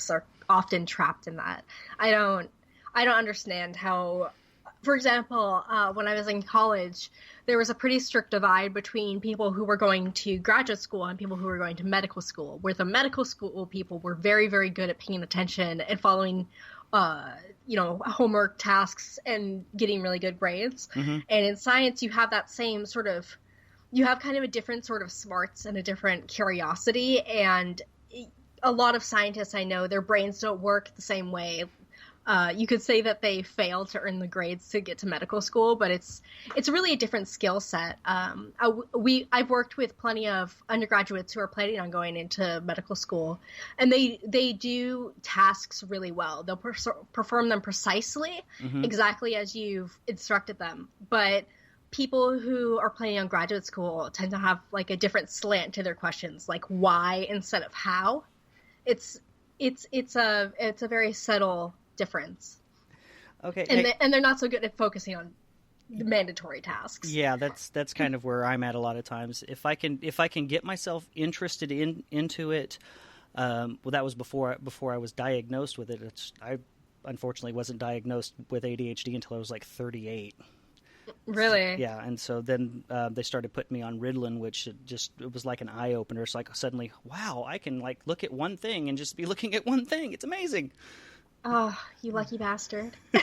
folks are often trapped in that. I don't understand how, for example, when I was in college, there was a pretty strict divide between people who were going to graduate school and people who were going to medical school, where the medical school people were very, very good at paying attention and following, homework tasks and getting really good grades. Mm-hmm. And in science, you have that same sort of, you have kind of a different sort of smarts and a different curiosity. And a lot of scientists I know, their brains don't work the same way. You could say that they failed to earn the grades to get to medical school, but it's really a different skill set. I've worked with plenty of undergraduates who are planning on going into medical school, and they do tasks really well. They'll perform them precisely, mm-hmm. exactly as you've instructed them. But people who are planning on graduate school tend to have like a different slant to their questions, like why instead of how. It's a very subtle difference. Okay. And they're not so good at focusing on the mandatory tasks. Yeah, that's kind of where I'm at a lot of times. If I can get myself interested into it, well, that was before I was diagnosed with it. I unfortunately wasn't diagnosed with ADHD until I was like 38. Really? Yeah, and so then they started putting me on Ritalin, which it was like an eye opener. It's like suddenly, wow, I can like look at one thing and just be looking at one thing. It's amazing. Oh, you lucky bastard. When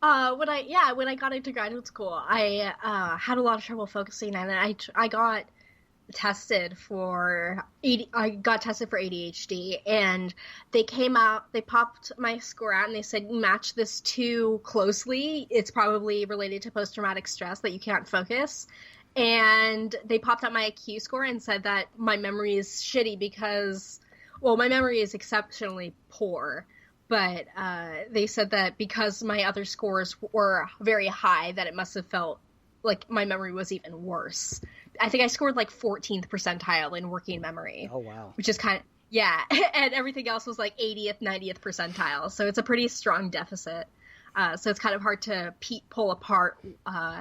I got into graduate school, I had a lot of trouble focusing, and I got tested for ADHD, and they popped my score out, and they said, you match this too closely, it's probably related to post-traumatic stress that you can't focus. And they popped out my IQ score and said that my memory is shitty because, well, my memory is exceptionally poor, but they said that because my other scores were very high, that it must have felt like my memory was even worse. I think I scored like 14th percentile in working memory. Oh, wow. Which is kind of, yeah. And everything else was like 80th, 90th percentile. So it's a pretty strong deficit. So it's kind of hard to pull apart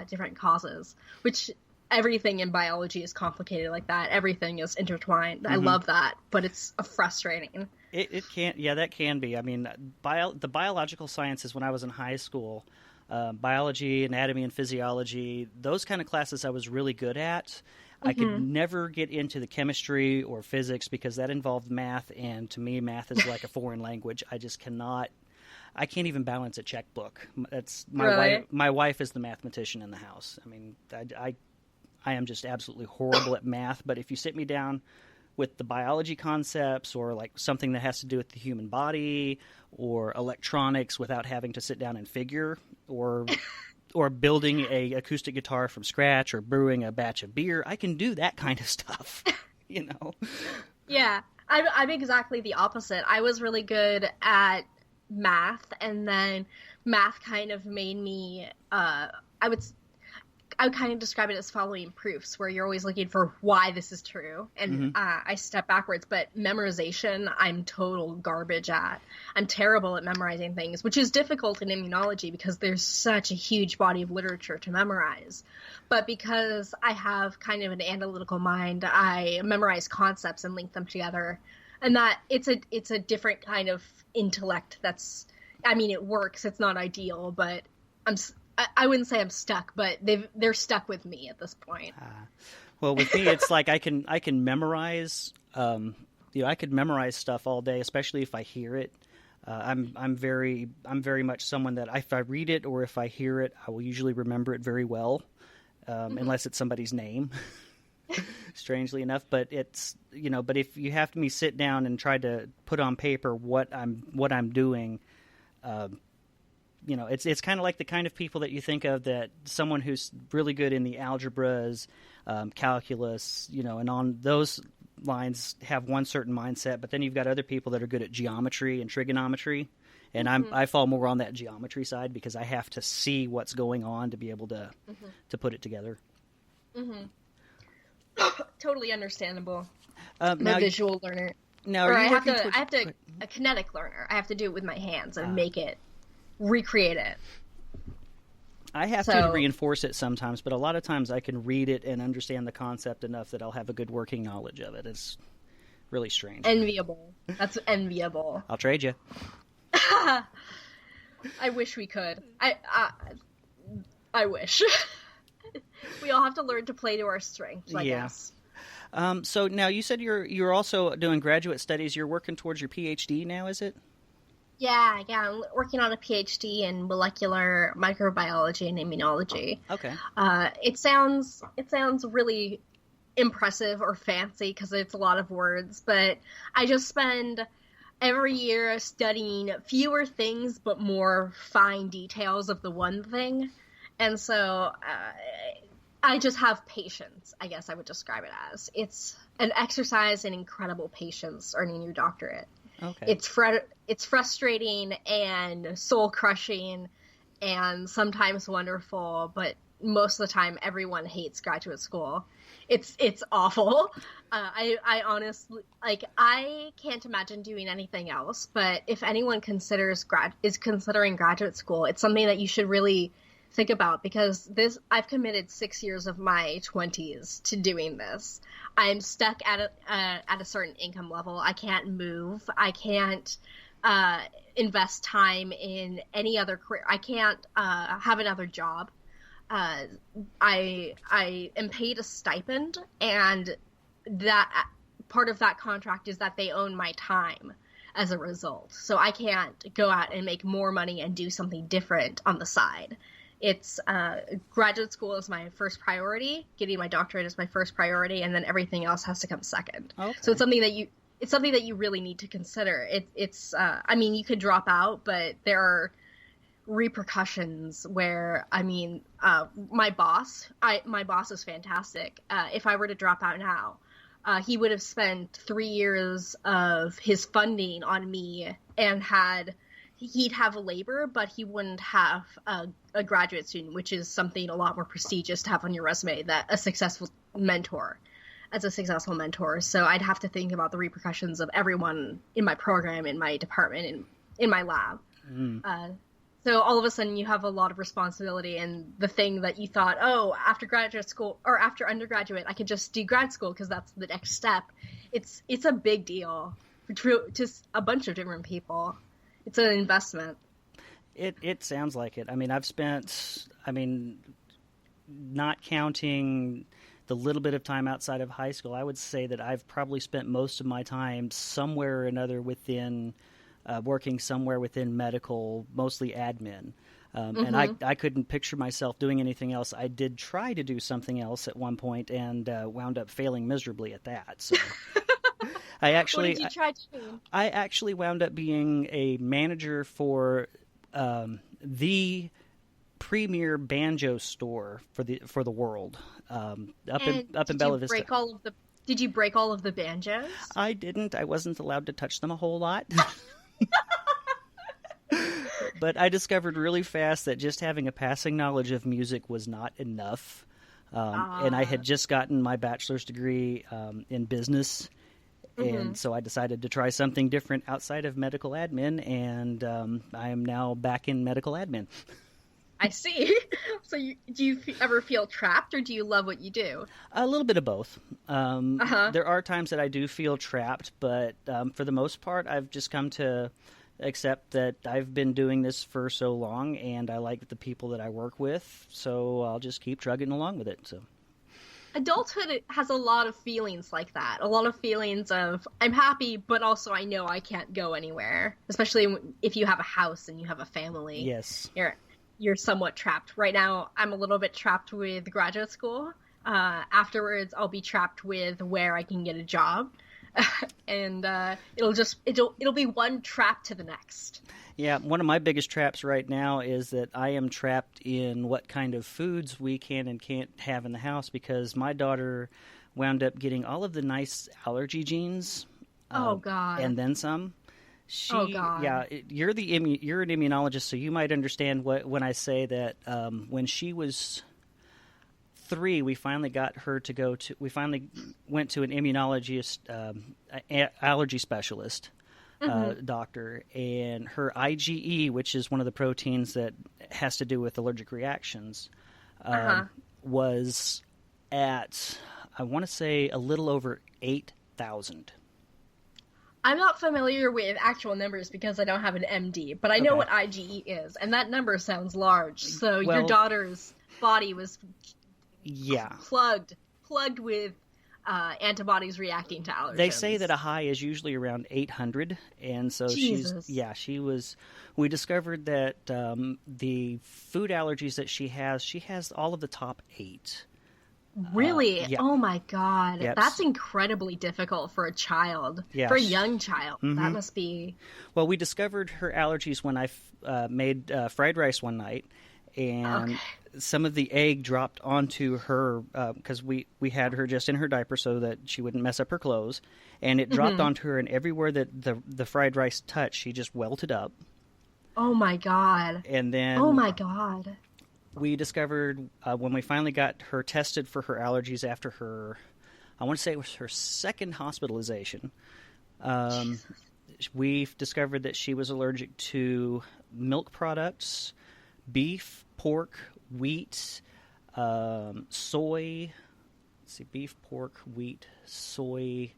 different causes, which everything in biology is complicated like that. Everything is intertwined. Mm-hmm. I love that, but it's frustrating. It can, yeah, that can be. I mean, the biological sciences when I was in high school, biology, anatomy, and physiology, those kind of classes I was really good at. Mm-hmm. I could never get into the chemistry or physics because that involved math, and to me, math is like a foreign language. I just cannot. I can't even balance a checkbook. That's Really? My wife is the mathematician in the house. I mean, I am just absolutely horrible at math. But if you sit me down with the biology concepts or like something that has to do with the human body or electronics without having to sit down and figure, or building a acoustic guitar from scratch or brewing a batch of beer, I can do that kind of stuff, you know? Yeah, I'm exactly the opposite. I was really good at math, and then math kind of made me, I would kind of describe it as following proofs, where you're always looking for why this is true. And I step backwards, but memorization, I'm total garbage at. I'm terrible at memorizing things, which is difficult in immunology because there's such a huge body of literature to memorize. But because I have kind of an analytical mind, I memorize concepts and link them together. And that it's a different kind of intellect that's, I mean, it works. It's not ideal, but I wouldn't say I'm stuck, but they're stuck with me at this point. Well, with me, it's like I can memorize. I could memorize stuff all day, especially if I hear it. I'm very much someone that if I read it or if I hear it, I will usually remember it very well, unless it's somebody's name. Strangely enough, but it's but if you have me sit down and try to put on paper what I'm doing. It's kind of like the kind of people that you think of, that someone who's really good in the algebras, calculus, and on those lines have one certain mindset, but then you've got other people that are good at geometry and trigonometry, and I fall more on that geometry side because I have to see what's going on to be able to put it together. Mm-hmm. Totally understandable. I'm a visual learner. Now, or I have to a kinetic learner. I have to do it with my hands and recreate it. I have to reinforce it sometimes, but a lot of times I can read it and understand the concept enough that I'll have a good working knowledge of it. Really strange. Enviable. That's enviable. I'll trade you. I wish we could. I wish. We all have to learn to play to our strengths, I guess. So now you said you're also doing graduate studies. You're working towards your PhD now, is it? Yeah. I'm working on a PhD in molecular microbiology and immunology. Okay. It sounds really impressive or fancy because it's a lot of words, but I just spend every year studying fewer things but more fine details of the one thing. And so I just have patience, I guess I would describe it as. It's an exercise in incredible patience earning your doctorate. Okay. It's frustrating and soul-crushing and sometimes wonderful, but most of the time everyone hates graduate school. It's awful. I honestly, I can't imagine doing anything else, but if anyone is considering graduate school, it's something that you should really think about, because I've committed 6 years of my 20s to doing this. I'm stuck at a certain income level. I can't move. I can't invest time in any other career. I can't have another job. I am paid a stipend, and that part of that contract is that they own my time as a result. So I can't go out and make more money and do something different on the side. It's graduate school is my first priority. Getting my doctorate is my first priority, and then everything else has to come second. Okay. So it's something that you really need to consider. I mean, you could drop out, but there are repercussions where, my boss is fantastic. If I were to drop out now, he would have spent 3 years of his funding on me, and he'd have labor, but he wouldn't have a graduate student, which is something a lot more prestigious to have on your resume, that a successful mentor. So I'd have to think about the repercussions of everyone in my program, in my department, in my lab. So all of a sudden you have a lot of responsibility, and the thing that you thought, after graduate school or after undergraduate, I could just do grad school because that's the next step. It's a big deal to a bunch of different people. It's an investment. It sounds like it. I mean, not counting the little bit of time outside of high school, I would say that I've probably spent most of my time somewhere or another working somewhere within medical, mostly admin. And I couldn't picture myself doing anything else. I did try to do something else at one point and wound up failing miserably at that. So what did you try to do? I actually wound up being a manager for the premier banjo store for the world up in Bella Vista. Did you break all of the banjos? I didn't. I wasn't allowed to touch them a whole lot. But I discovered really fast that just having a passing knowledge of music was not enough. And I had just gotten my bachelor's degree in business. And so I decided to try something different outside of medical admin, and I am now back in medical admin. I see. So do you ever feel trapped, or do you love what you do? A little bit of both. There are times that I do feel trapped, but for the most part, I've just come to accept that I've been doing this for so long, and I like the people that I work with, so I'll just keep trugging along with it. So. Adulthood has a lot of feelings like that. A lot of feelings of, I'm happy, but also I know I can't go anywhere. Especially if you have a house and you have a family. Yes. You're somewhat trapped. Right now, I'm a little bit trapped with graduate school. Afterwards, I'll be trapped with where I can get a job. And it'll be one trap to the next. Yeah, one of my biggest traps right now is that I am trapped in what kind of foods we can and can't have in the house, because my daughter wound up getting all of the nice allergy genes. Oh, God. And then some. Oh, God. Yeah, you're an immunologist, so you might understand when I say that when she was 3, we finally went to an immunologist, allergy specialist. Doctor, and her IgE, which is one of the proteins that has to do with allergic reactions, was at, I want to say, a little over 8,000. I'm not familiar with actual numbers because I don't have an MD, but I know Okay. what IgE is, and that number sounds large. So your Well, daughter's body was yeah. plugged with antibodies reacting to They say allergens. that a high is usually around 800, and so Jesus. she was. We discovered that the food allergies that she has all of the top eight. Really? Yeah. Oh my God. Yep. That's incredibly difficult for a child, Yeah. for a young child. Mm-hmm. That must be. Well, we discovered her allergies when I made fried rice one night, and Okay. some of the egg dropped onto her because we had her just in her diaper so that she wouldn't mess up her clothes, and it dropped Hmm. onto her, and everywhere that the fried rice touched, she just welted up. Oh my God. And Oh then my God. we discovered when we finally got her tested for her allergies after her, I want to say it was her second hospitalization. We discovered that she was allergic to milk products, beef, pork, wheat, soy. Let's see, beef, pork, wheat, soy,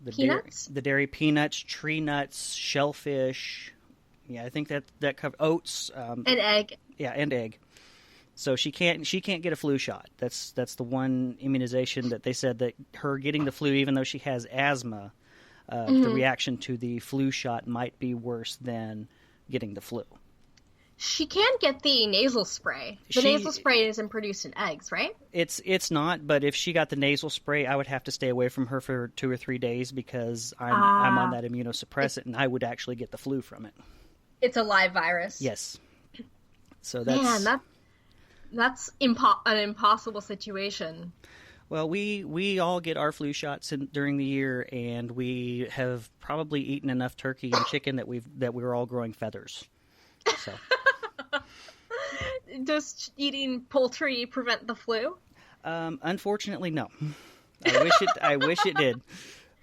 Peanuts? the dairy peanuts, tree nuts, shellfish. Yeah, I think that covers oats. An egg. Yeah, and egg. So she can't get a flu shot. That's the one immunization that they said that her getting the flu, even though she has asthma, the reaction to the flu shot might be worse than getting the flu. She can get the nasal spray. The nasal spray isn't produced in eggs, right? It's not, but if she got the nasal spray, I would have to stay away from her for 2 or 3 days because I'm on that immunosuppressant, and I would actually get the flu from it. It's a live virus. Yes. So that's that's an impossible situation. Well, we all get our flu shots during the year, and we have probably eaten enough turkey and chicken that we're all growing feathers. So. Does eating poultry prevent the flu? Unfortunately, no. I wish it did.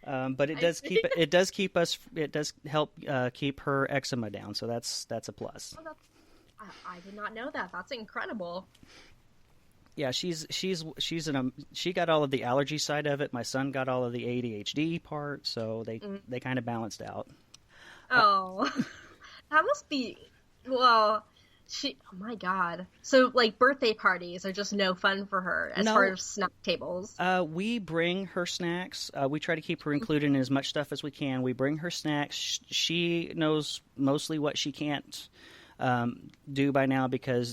But it does help keep her eczema down. So that's a plus. Oh, I did not know that. That's incredible. Yeah, she got all of the allergy side of it. My son got all of the ADHD part, so they kind of balanced out. Oh, that must be, well, oh my God. So, like, birthday parties are just no fun for her as far as snack tables. We bring her snacks. We try to keep her included in as much stuff as we can. We bring her snacks. She knows mostly what she can't do by now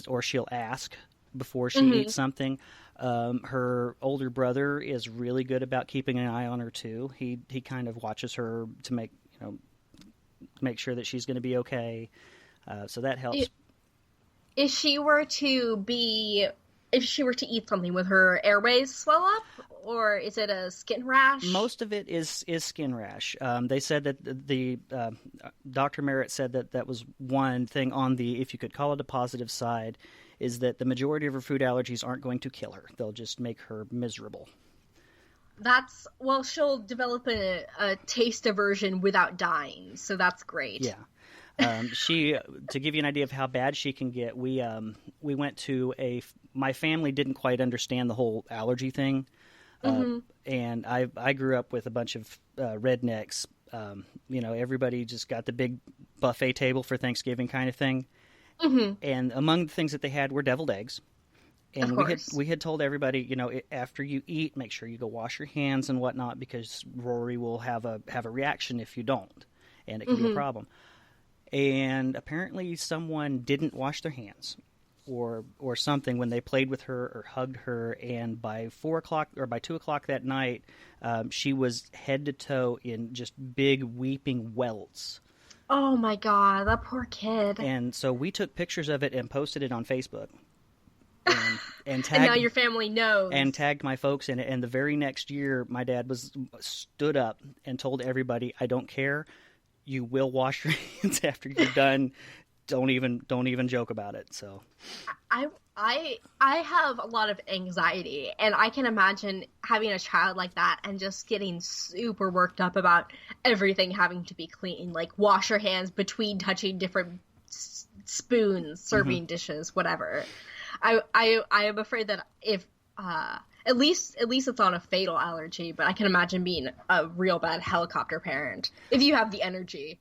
or she'll ask before she eats something. Her older brother is really good about keeping an eye on her too. He kind of watches her to make sure that she's going to be okay. So that helps. If she were to eat something, would her airways swell up, or is it a skin rash? Most of it is skin rash. They said that the Dr. Merritt said that was one thing on the, if you could call it a positive side, is that the majority of her food allergies aren't going to kill her. They'll just make her miserable. She'll develop a taste aversion without dying, so that's great. Yeah. To give you an idea of how bad she can get, we went to my family didn't quite understand the whole allergy thing. And I grew up with a bunch of rednecks. Everybody just got the big buffet table for Thanksgiving kind of thing. And among the things that they had were deviled eggs. And we had told everybody, after you eat, make sure you go wash your hands and whatnot, because Rory will have a reaction if you don't, and it can be a problem. And apparently someone didn't wash their hands or something when they played with her or hugged her, and by 4 o'clock or by 2 o'clock that night, she was head to toe in just big weeping welts. Oh my God, that poor kid. And so we took pictures of it and posted it on Facebook. And tagged, and now your family knows. And tagged my folks in it. And the very next year, my dad stood up and told everybody, "I don't care. You will wash your hands after you're done. Don't even joke about it." So, I have a lot of anxiety, and I can imagine having a child like that and just getting super worked up about everything having to be clean, like wash your hands between touching different spoons, serving dishes, whatever. I am afraid that if At least it's on a fatal allergy, but I can imagine being a real bad helicopter parent if you have the energy.